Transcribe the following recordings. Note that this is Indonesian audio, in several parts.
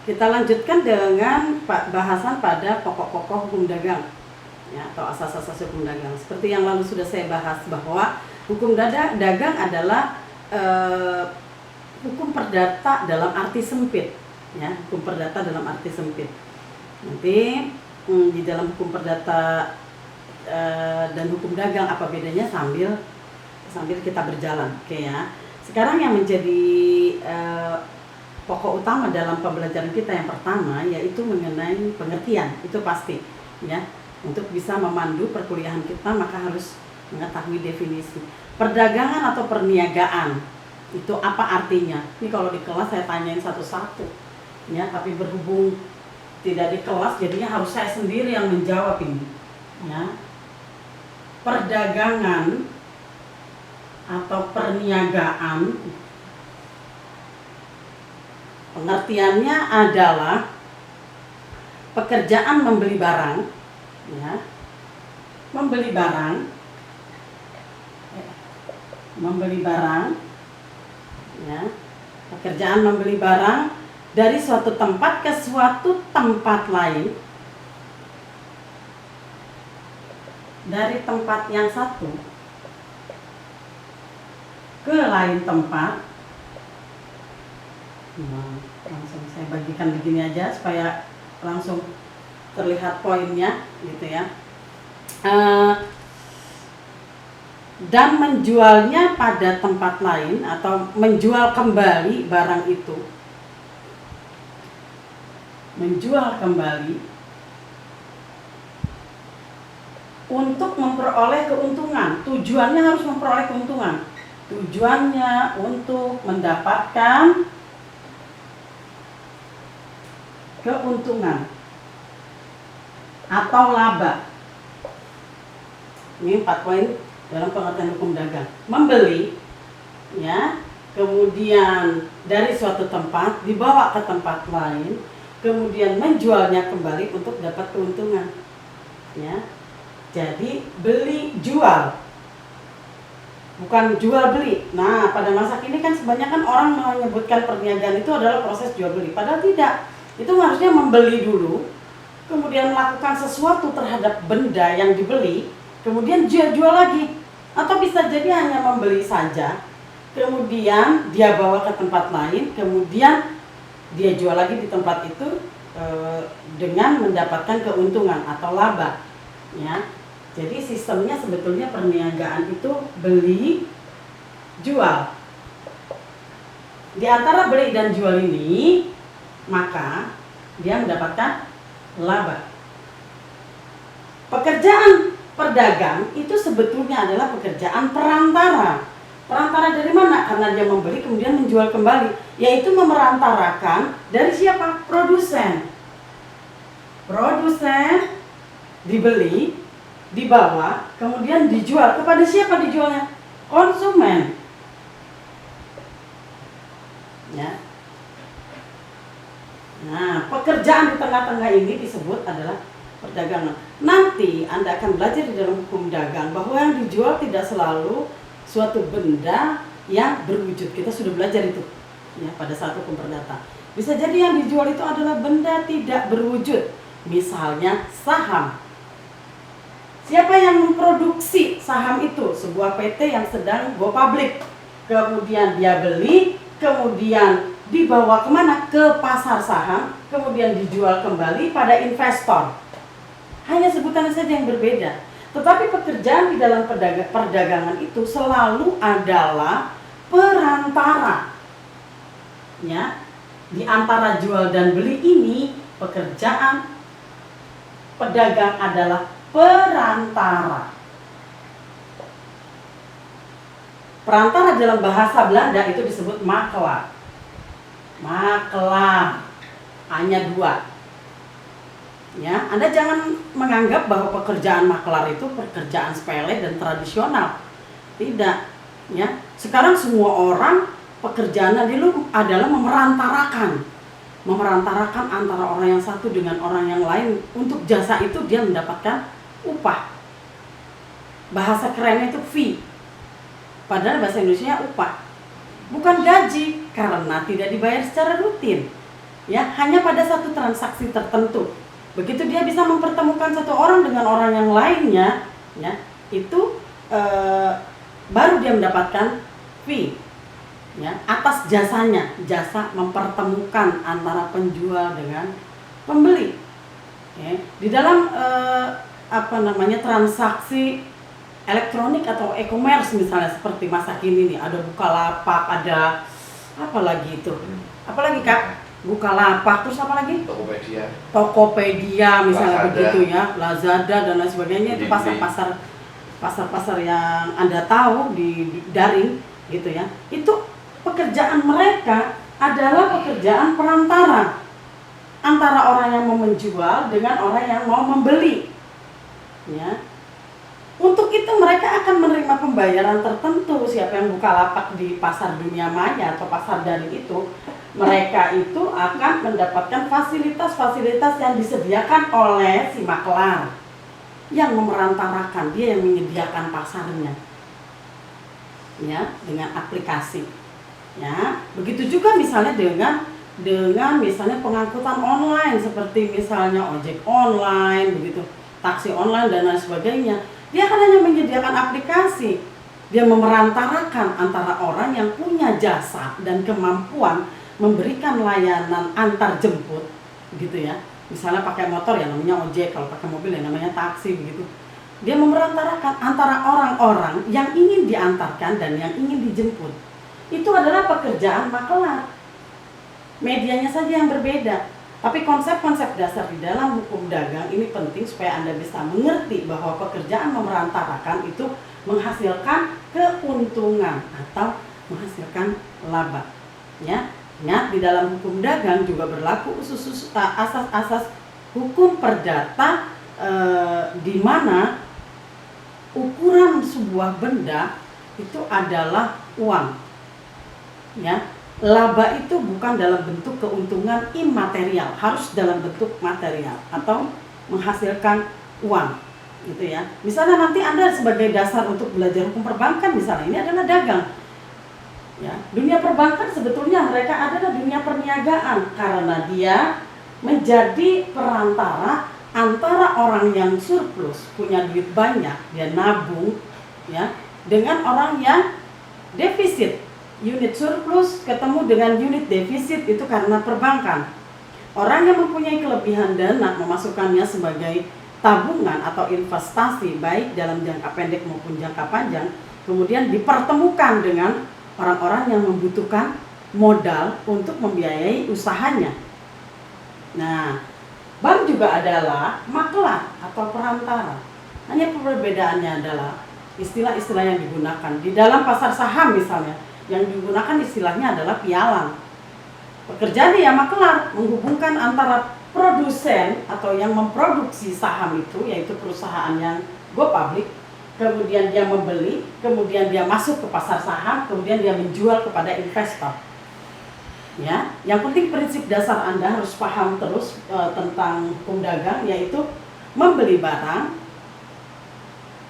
Kita lanjutkan dengan bahasan pada pokok-pokok hukum dagang, ya, atau asas-asas hukum dagang. Seperti yang lalu sudah saya bahas bahwa hukum dagang adalah hukum perdata dalam arti sempit, ya, hukum perdata dalam arti sempit. Nanti di dalam hukum perdata dan hukum dagang apa bedanya sambil kita berjalan, oke ya. Sekarang yang menjadi pokok utama dalam pembelajaran kita yang pertama yaitu mengenai pengertian, itu pasti ya. Untuk bisa memandu perkuliahan kita maka harus mengetahui definisi. Perdagangan atau perniagaan itu apa artinya? Ini kalau di kelas saya tanyain satu-satu ya, tapi berhubung tidak di kelas jadinya harus saya sendiri yang menjawab ini ya. Perdagangan atau perniagaan pengertiannya adalah pekerjaan membeli barang, ya, membeli barang, ya, pekerjaan membeli barang dari suatu tempat ke suatu tempat lain, dari tempat yang satu ke lain tempat. Nah, langsung saya bagikan begini aja supaya langsung terlihat poinnya gitu ya. Dan menjualnya pada tempat lain atau menjual kembali barang itu. Menjual kembali untuk memperoleh keuntungan. Tujuannya harus memperoleh keuntungan. Tujuannya untuk mendapatkan keuntungan atau laba. Ini 4 poin dalam pengertian hukum dagang. Membeli, ya, kemudian dari suatu tempat dibawa ke tempat lain, kemudian menjualnya kembali untuk dapat keuntungan. Ya, jadi beli jual, bukan jual beli. Nah, pada masa kini kan kebanyakan orang menyebutkan perniagaan itu adalah proses jual beli, padahal tidak. Itu harusnya membeli dulu, kemudian melakukan sesuatu terhadap benda yang dibeli, kemudian jual lagi. Atau bisa jadi hanya membeli saja, kemudian dia bawa ke tempat lain, kemudian dia jual lagi di tempat itu dengan mendapatkan keuntungan atau laba. Ya. Jadi sistemnya sebetulnya perniagaan itu beli, jual. Di antara beli dan jual ini maka dia mendapatkan laba. Pekerjaan perdagang itu sebetulnya adalah pekerjaan perantara. Perantara dari mana? Karena dia membeli kemudian menjual kembali, yaitu memerantarakan dari siapa? Produsen. Produsen dibeli, dibawa, kemudian dijual. Kepada siapa dijualnya? Konsumen. Ya. Nah, pekerjaan di tengah-tengah ini disebut adalah perdagangan. Nanti Anda akan belajar di dalam hukum dagang bahwa yang dijual tidak selalu suatu benda yang berwujud. Kita sudah belajar itu ya pada saat hukum perdata. Bisa jadi yang dijual itu adalah benda tidak berwujud. Misalnya saham. Siapa yang memproduksi saham itu? Sebuah PT yang sedang go public. Kemudian dia beli, kemudian dibawa kemana? Ke pasar saham, kemudian dijual kembali pada investor. Hanya sebutannya saja yang berbeda. Tetapi pekerjaan di dalam perdagangan itu selalu adalah perantara. Ya, di antara jual dan beli ini pekerjaan pedagang adalah perantara. Perantara dalam bahasa Belanda itu disebut makelaar. Makelaar hanya 2. Ya, Anda jangan menganggap bahwa pekerjaan makelaar itu pekerjaan sepele dan tradisional. Tidak, ya. Sekarang semua orang pekerjaannya dulu adalah memerantarakan antara orang yang satu dengan orang yang lain. Untuk jasa itu dia mendapatkan upah. Bahasa kerennya itu fee. Padahal bahasa Indonesia upah. Bukan gaji, karena tidak dibayar secara rutin. ya, hanya pada satu transaksi tertentu. Begitu dia bisa mempertemukan satu orang dengan orang yang lainnya, ya, itu baru dia mendapatkan fee, ya, atas jasanya, jasa mempertemukan antara penjual dengan pembeli. Ya. Di dalam transaksi elektronik atau e-commerce misalnya seperti masa kini nih, ada Bukalapak, ada apa lagi itu? Apalagi Kak? Bukalapak, terus apa lagi? Tokopedia misalnya, Lazada. Begitu ya, Lazada dan lain sebagainya. Itu pasar-pasar yang Anda tahu di daring gitu ya. Itu pekerjaan mereka adalah pekerjaan perantara antara orang yang mau menjual dengan orang yang mau membeli. Ya. Untuk itu mereka akan menerima pembayaran tertentu. Siapa yang Bukalapak di pasar dunia maya atau pasar daring itu, mereka itu akan mendapatkan fasilitas-fasilitas yang disediakan oleh si maklar yang memerantarakan, dia yang menyediakan pasarnya, ya, dengan aplikasi. Ya, begitu juga misalnya dengan misalnya pengangkutan online seperti misalnya ojek online, begitu, taksi online dan lain sebagainya. Dia kan hanya menyediakan aplikasi, dia memerantarakan antara orang yang punya jasa dan kemampuan memberikan layanan antar jemput, gitu ya. Misalnya pakai motor ya namanya ojek, kalau pakai mobil ya namanya taksi, begitu. Dia memerantarakan antara orang-orang yang ingin diantarkan dan yang ingin dijemput. Itu adalah pekerjaan maklar. Medianya saja yang berbeda. Tapi konsep-konsep dasar di dalam hukum dagang ini penting supaya Anda bisa mengerti bahwa pekerjaan memerantarakan itu menghasilkan keuntungan atau menghasilkan laba. Ya. Ingat, di dalam hukum dagang juga berlaku asas-asas hukum perdata di mana ukuran sebuah benda itu adalah uang. Ya, laba itu bukan dalam bentuk keuntungan imaterial, harus dalam bentuk material atau menghasilkan uang, gitu ya. Misalnya nanti Anda sebagai dasar untuk belajar hukum perbankan, misalnya ini adalah dagang. Ya, dunia perbankan sebetulnya mereka adalah dunia perniagaan karena dia menjadi perantara antara orang yang surplus, punya duit banyak, dia nabung, ya, dengan orang yang defisit. Unit surplus ketemu dengan unit defisit itu karena perbankan. Orang yang mempunyai kelebihan dana memasukkannya sebagai tabungan atau investasi baik dalam jangka pendek maupun jangka panjang, kemudian dipertemukan dengan orang-orang yang membutuhkan modal untuk membiayai usahanya. Nah, bank juga adalah maklar atau perantara. Hanya perbedaannya adalah istilah-istilah yang digunakan. Di dalam pasar saham misalnya, yang digunakan istilahnya adalah pialang. Pekerjaan dia maklar, menghubungkan antara produsen atau yang memproduksi saham itu, yaitu perusahaan yang go public, kemudian dia membeli, kemudian dia masuk ke pasar saham, kemudian dia menjual kepada investor. Ya, yang penting prinsip dasar Anda harus paham terus tentang hukum dagang, yaitu membeli barang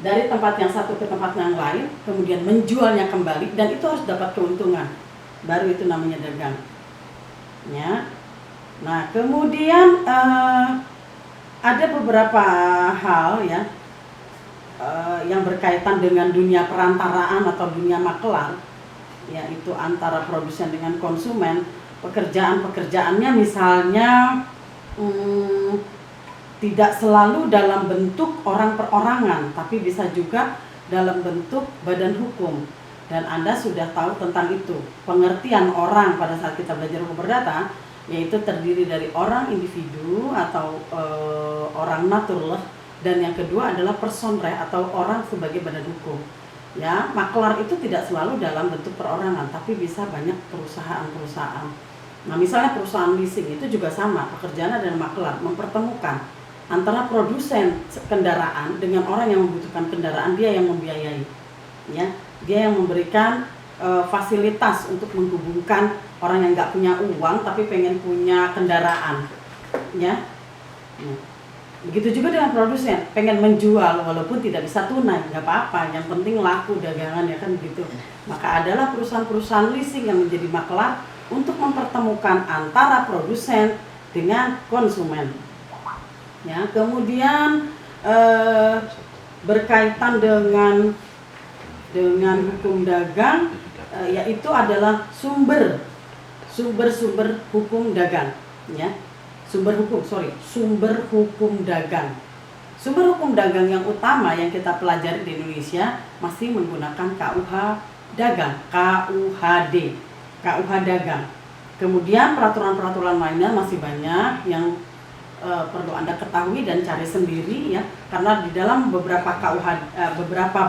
dari tempat yang satu ke tempat yang lain, kemudian menjualnya kembali, dan itu harus dapat keuntungan. Baru itu namanya dagang. Ya. Nah, kemudian ada beberapa hal ya yang berkaitan dengan dunia perantaraan atau dunia maklar, yaitu antara produsen dengan konsumen. Pekerjaannya misalnya tidak selalu dalam bentuk orang perorangan, tapi bisa juga dalam bentuk badan hukum. Dan Anda sudah tahu tentang itu. Pengertian orang pada saat kita belajar hukum perdata, yaitu terdiri dari orang individu atau orang naturalist, dan yang kedua adalah person re atau orang sebagai badan hukum. Ya, maklar itu tidak selalu dalam bentuk perorangan, tapi bisa banyak perusahaan-perusahaan. Nah, misalnya perusahaan leasing itu juga sama, pekerjaan adalah maklar, mempertemukan antara produsen kendaraan dengan orang yang membutuhkan kendaraan, dia yang membiayai. Ya, dia yang memberikan fasilitas untuk menghubungkan orang yang nggak punya uang tapi pengen punya kendaraan. Ya. Nah, begitu juga dengan produsen, pengen menjual walaupun tidak bisa tunai, nggak apa-apa, yang penting laku dagangan, ya kan begitu. Maka adalah perusahaan-perusahaan leasing yang menjadi maklar untuk mempertemukan antara produsen dengan konsumen. Ya, kemudian berkaitan dengan hukum dagang, yaitu adalah sumber hukum dagang, ya. Sumber hukum dagang. Sumber hukum dagang yang utama yang kita pelajari di Indonesia masih menggunakan KUH dagang, KUH dagang. Kemudian peraturan-peraturan lainnya masih banyak yang perlu Anda ketahui dan cari sendiri, ya, karena di dalam beberapa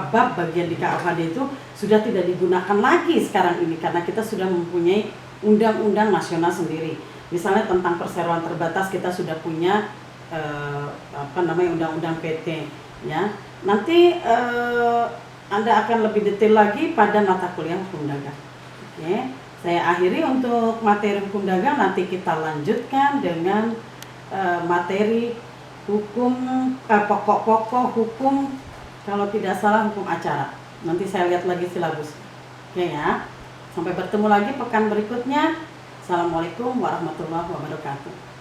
bab bagian di KUHD itu sudah tidak digunakan lagi sekarang ini karena kita sudah mempunyai undang-undang nasional sendiri. Misalnya tentang perseroan terbatas kita sudah punya undang-undang PT, ya. Nanti Anda akan lebih detail lagi pada mata kuliah hukum dagang. Oke, saya akhiri untuk materi hukum dagang, nanti kita lanjutkan dengan materi hukum pokok-pokok hukum, kalau tidak salah hukum acara. Nanti saya lihat lagi silabus. Oke ya. Sampai bertemu lagi pekan berikutnya. Assalamualaikum warahmatullahi wabarakatuh.